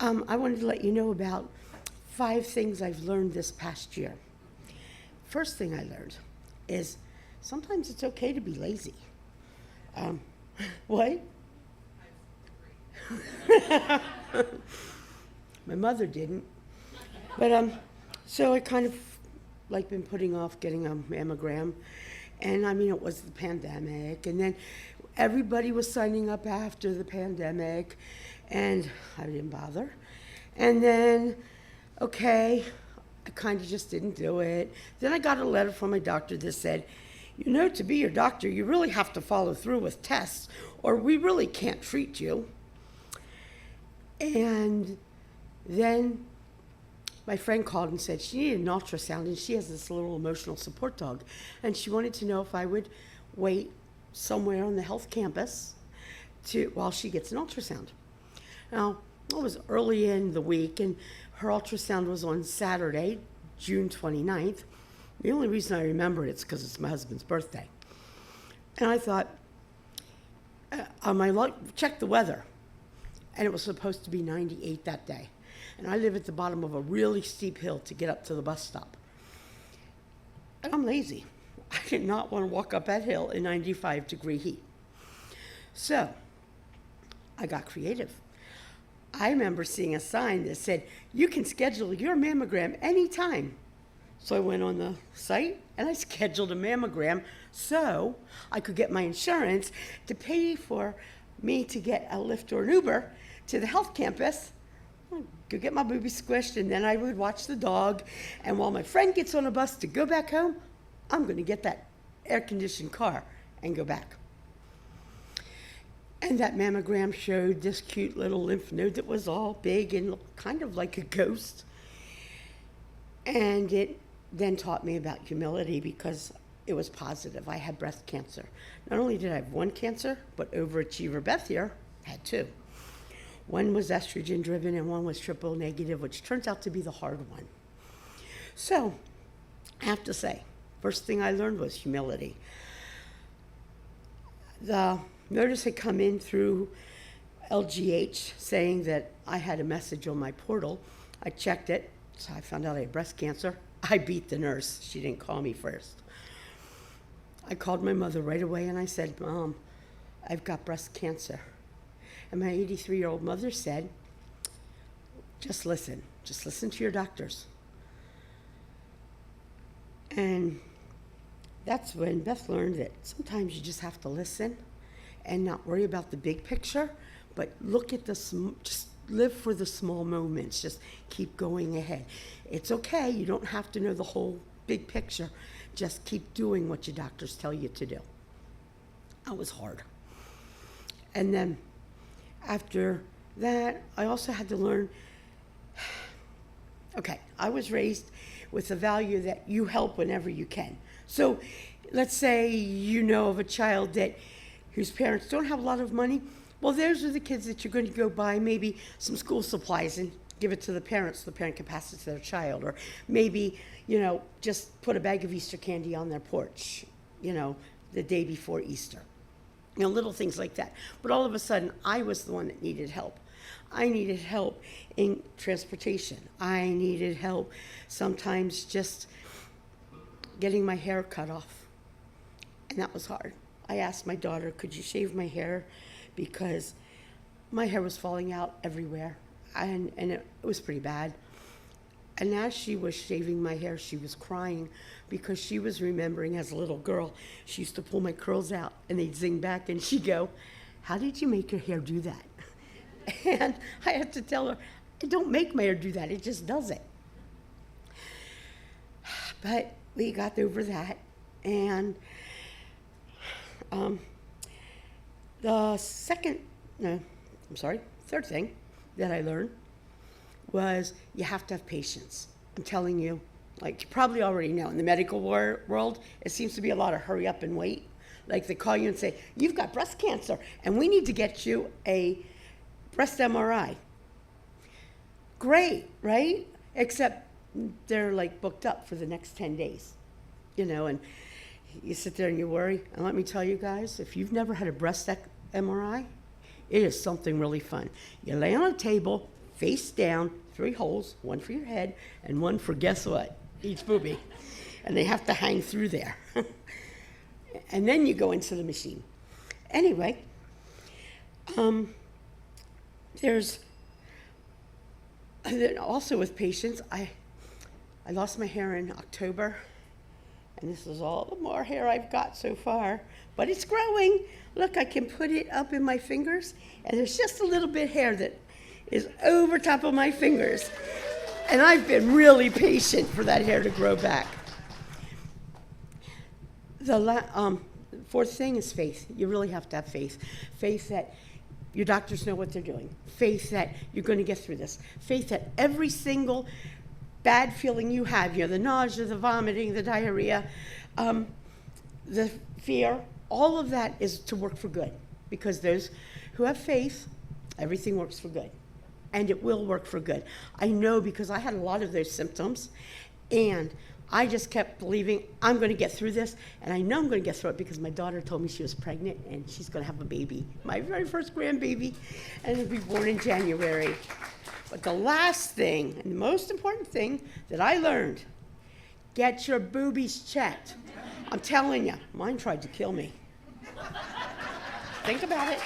I wanted to let you know about 5 things I've learned this past year. First thing I learned is sometimes it's okay to be lazy. Um, what? My mother didn't. But so I kind of like been putting off getting a mammogram. And I mean, it was the pandemic. And then everybody was signing up after the pandemic. And I didn't bother. And then, okay, I kind of just didn't do it. Then I got a letter from my doctor that said, you know, to be your doctor, you really have to follow through with tests, or we really can't treat you. And then my friend called and said she needed an ultrasound, and she has this little emotional support dog. And she wanted to know if I would wait somewhere on the health campus while she gets an ultrasound. Now, it was early in the week, and her ultrasound was on Saturday, June 29th. The only reason I remember it's because it's my husband's birthday. And I thought, on my luck, check the weather. And it was supposed to be 98 that day. And I live at the bottom of a really steep hill to get up to the bus stop. And I'm lazy. I did not want to walk up that hill in 95-degree heat. So I got creative. I remember seeing a sign that said, you can schedule your mammogram anytime. So I went on the site and I scheduled a mammogram so I could get my insurance to pay for me to get a Lyft or an Uber to the health campus. I'd go get my booby squished, and then I would watch the dog. And while my friend gets on a bus to go back home, I'm going to get that air-conditioned car and go back. And that mammogram showed this cute little lymph node that was all big and kind of like a ghost. And it then taught me about humility because it was positive. I had breast cancer. Not only did I have one cancer, but overachiever Beth here had 2. One was estrogen driven and one was triple negative, which turns out to be the hard one. So I have to say, first thing I learned was humility. The notice had come in through LGH saying that I had a message on my portal. I checked it, so I found out I had breast cancer. I beat the nurse. She didn't call me first. I called my mother right away and I said, Mom, I've got breast cancer. And my 83-year-old mother said, just listen to your doctors. And that's when Beth learned that sometimes you just have to listen and not worry about the big picture, but look at just live for the small moments. Just keep going ahead. It's okay. You don't have to know the whole big picture. Just keep doing what your doctors tell you to do. That was hard. And then after that, I also had to learn, okay, I was raised with the value that you help whenever you can. So let's say you know of a child whose parents don't have a lot of money. Well, those are the kids that you're going to go buy maybe some school supplies and give it to the parents so the parent can pass it to their child. Or maybe, just put a bag of Easter candy on their porch, the day before Easter. Little things like that. But all of a sudden, I was the one that needed help. I needed help in transportation. I needed help sometimes just getting my hair cut off. And that was hard. I asked my daughter, could you shave my hair? Because my hair was falling out everywhere. And it was pretty bad. And as she was shaving my hair, she was crying because she was remembering as a little girl, she used to pull my curls out and they'd zing back and she'd go, how did you make your hair do that? And I had to tell her, I don't make my hair do that, it just does it. But we got over that. And the third thing that I learned was you have to have patience. I'm telling you, like you probably already know, in the medical world, it seems to be a lot of hurry up and wait. Like they call you and say, you've got breast cancer and we need to get you a breast MRI. Great, right? Except they're like booked up for the next 10 days, and you sit there and you worry. And let me tell you guys, if you've never had a breast MRI, it is something really fun. You lay on a table, face down, 3 holes, 1 for your head and 1 for guess what? Each boobie. And they have to hang through there. And then you go into the machine. Anyway, there's also with patients, I lost my hair in October, and this is all the more hair I've got so far, but it's growing. Look, I can put it up in my fingers, and there's just a little bit hair that is over top of my fingers. And I've been really patient for that hair to grow back. The fourth thing is faith. You really have to have faith. Faith that your doctors know what they're doing. Faith that you're going to get through this. Faith that every single bad feeling you have, the nausea, the vomiting, the diarrhea, the fear, all of that is to work for good. Because those who have faith, everything works for good. And it will work for good. I know because I had a lot of those symptoms, and I just kept believing I'm going to get through this, and I know I'm going to get through it because my daughter told me she was pregnant and she's going to have a baby, my very first grandbaby, and it'll be born in January. But the last thing, and the most important thing that I learned, get your boobies checked. I'm telling you, mine tried to kill me. Think about it.